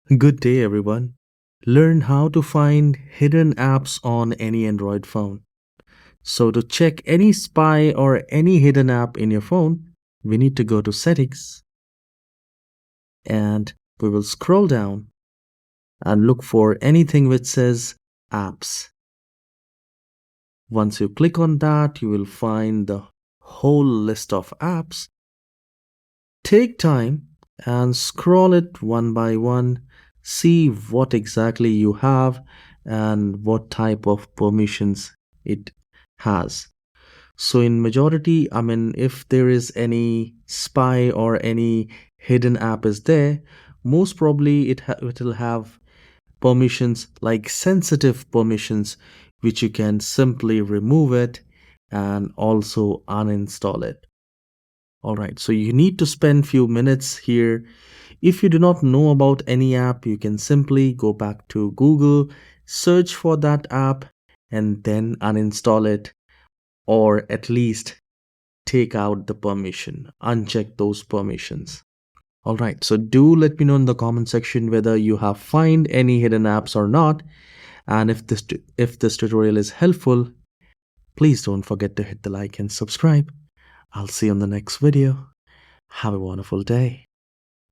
Good day, everyone. Learn how to find hidden apps on any Android phone. So, to check any spy or any hidden app in your phone, we need to go to Settings and we will scroll down and look for anything which says Apps. Once you click on that, you will find the whole list of apps. Take time and scroll it one by one, see what exactly you have and what type of permissions it has. So in majority, if there is any spy or any hidden app is there, most probably it will have permissions like sensitive permissions, which you can simply remove it and also uninstall it. All right, so you need to spend few minutes here. If you do not know about any app, you can simply go back to Google, search for that app, and then uninstall it, or at least take out the permission, uncheck those permissions. All right, so do let me know in the comment section whether you have find any hidden apps or not. And if this tutorial is helpful, please don't forget to hit the like and subscribe. I'll see you on the next video. Have a wonderful day.